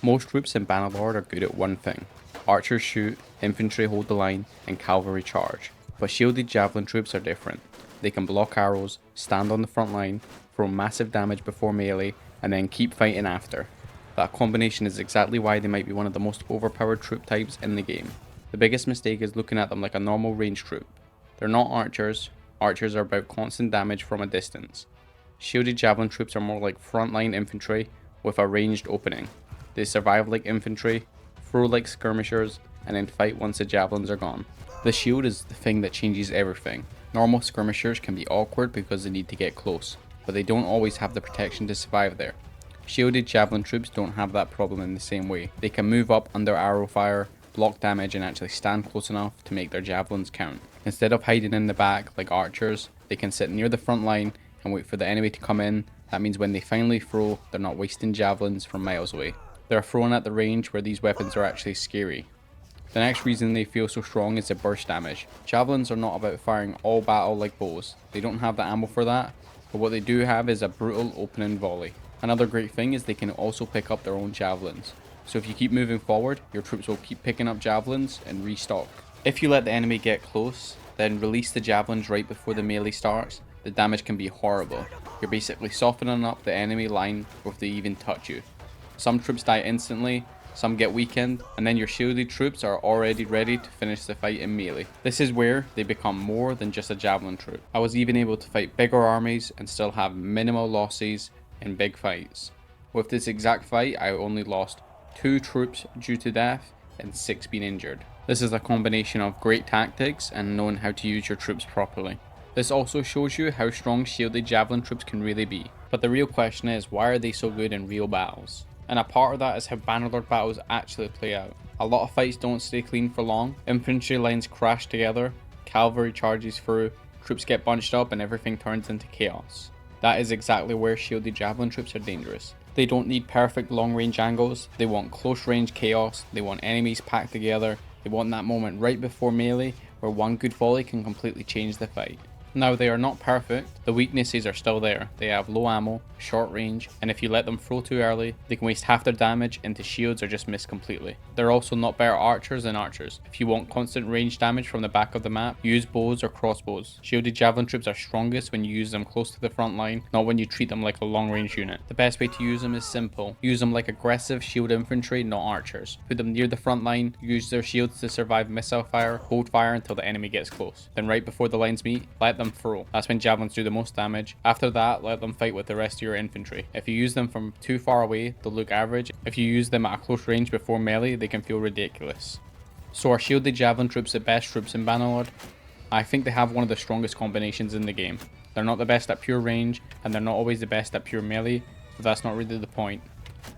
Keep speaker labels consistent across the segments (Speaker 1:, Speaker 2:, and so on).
Speaker 1: Most troops in Bannerlord are good at one thing. Archers shoot, infantry hold the line, and cavalry charge. But shielded javelin troops are different. They can block arrows, stand on the front line, throw massive damage before melee, and then keep fighting after. That combination is exactly why they might be one of the most overpowered troop types in the game. The biggest mistake is looking at them like a normal ranged troop. They're not archers. Archers are about constant damage from a distance. Shielded javelin troops are more like frontline infantry with a ranged opening. They survive like infantry, throw like skirmishers, and then fight once the javelins are gone. The shield is the thing that changes everything. Normal skirmishers can be awkward because they need to get close, but they don't always have the protection to survive there. Shielded javelin troops don't have that problem in the same way. They can move up under arrow fire, block damage, and actually stand close enough to make their javelins count. Instead of hiding in the back like archers, they can sit near the front line and wait for the enemy to come in. That means when they finally throw, they're not wasting javelins from miles away. They're thrown at the range where these weapons are actually scary. The next reason they feel so strong is the burst damage. Javelins are not about firing all battle like bows. They don't have the ammo for that, but what they do have is a brutal opening volley. Another great thing is they can also pick up their own javelins. So if you keep moving forward, your troops will keep picking up javelins and restock. If you let the enemy get close, then release the javelins right before the melee starts, the damage can be horrible. You're basically softening up the enemy line before they even touch you. Some troops die instantly, some get weakened, and then your shielded troops are already ready to finish the fight in melee. This is where they become more than just a javelin troop. I was even able to fight bigger armies and still have minimal losses in big fights. With this exact fight, I only lost 2 troops due to death and 6 being injured. This is a combination of great tactics and knowing how to use your troops properly. This also shows you how strong shielded javelin troops can really be. But the real question is, why are they so good in real battles? And a part of that is how Bannerlord battles actually play out. A lot of fights don't stay clean for long. Infantry lines crash together, cavalry charges through, troops get bunched up, and everything turns into chaos. That is exactly where shielded javelin troops are dangerous. They don't need perfect long range angles, they want close range chaos, they want enemies packed together, they want that moment right before melee where one good volley can completely change the fight. Now, they are not perfect, the weaknesses are still there. They have low ammo, short range, and if you let them throw too early, they can waste half their damage into shields or just miss completely. They're also not better archers than archers. If you want constant range damage from the back of the map, use bows or crossbows. Shielded javelin troops are strongest when you use them close to the front line, not when you treat them like a long range unit. The best way to use them is simple. Use them like aggressive shield infantry, not archers. Put them near the front line, use their shields to survive missile fire, hold fire until the enemy gets close. Then right before the lines meet, let them throw. That's when javelins do the most damage. After that, let them fight with the rest of your infantry. If you use them from too far away, they'll look average. If you use them at a close range before melee, they can feel ridiculous. So are shielded javelin troops the best troops in Bannerlord? I think they have one of the strongest combinations in the game. They're not the best at pure range, and they're not always the best at pure melee, but that's not really the point.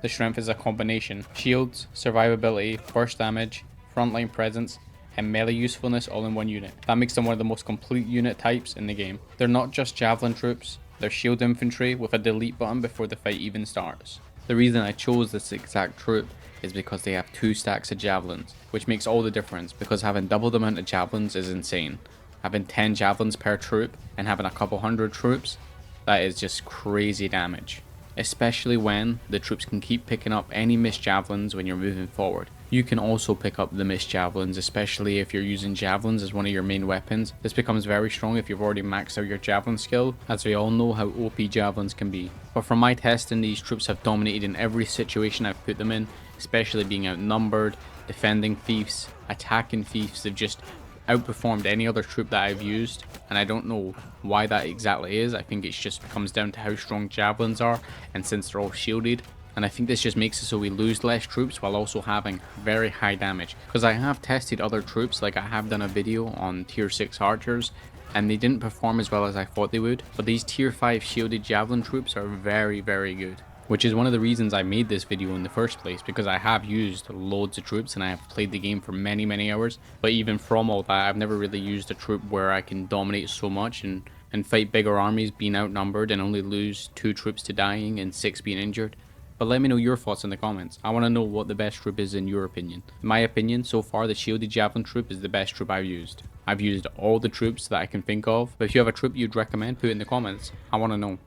Speaker 1: The strength is a combination. Shields, survivability, burst damage, frontline presence, and melee usefulness all in one unit. That makes them one of the most complete unit types in the game. They're not just javelin troops, they're shield infantry with a delete button before the fight even starts. The reason I chose this exact troop is because they have 2 stacks of javelins, which makes all the difference because having double the amount of javelins is insane. Having 10 javelins per troop and having a couple hundred troops, that is just crazy damage. Especially when the troops can keep picking up any missed javelins when you're moving forward. You can also pick up the missed javelins, especially if you're using javelins as one of your main weapons. This becomes very strong if you've already maxed out your javelin skill, as we all know how OP javelins can be. But from my testing, these troops have dominated in every situation I've put them in, especially being outnumbered, defending thieves, attacking thieves. They've just outperformed any other troop that I've used, and I don't know why that exactly is. I think it just comes down to how strong javelins are, and since they're all shielded, and I think this just makes it so we lose less troops while also having very high damage. Because I have tested other troops, like I have done a video on tier 6 archers, and they didn't perform as well as I thought they would, but these tier 5 shielded javelin troops are very good. Which is one of the reasons I made this video in the first place, because I have used loads of troops and I have played the game for many hours, but even from all that, I've never really used a troop where I can dominate so much and fight bigger armies being outnumbered and only lose 2 troops to dying and 6 being injured. But let me know your thoughts in the comments. I want to know what the best troop is in your opinion. In my opinion, so far the shielded javelin troop is the best troop I've used. I've used all the troops that I can think of, but if you have a troop you'd recommend, put it in the comments. I want to know.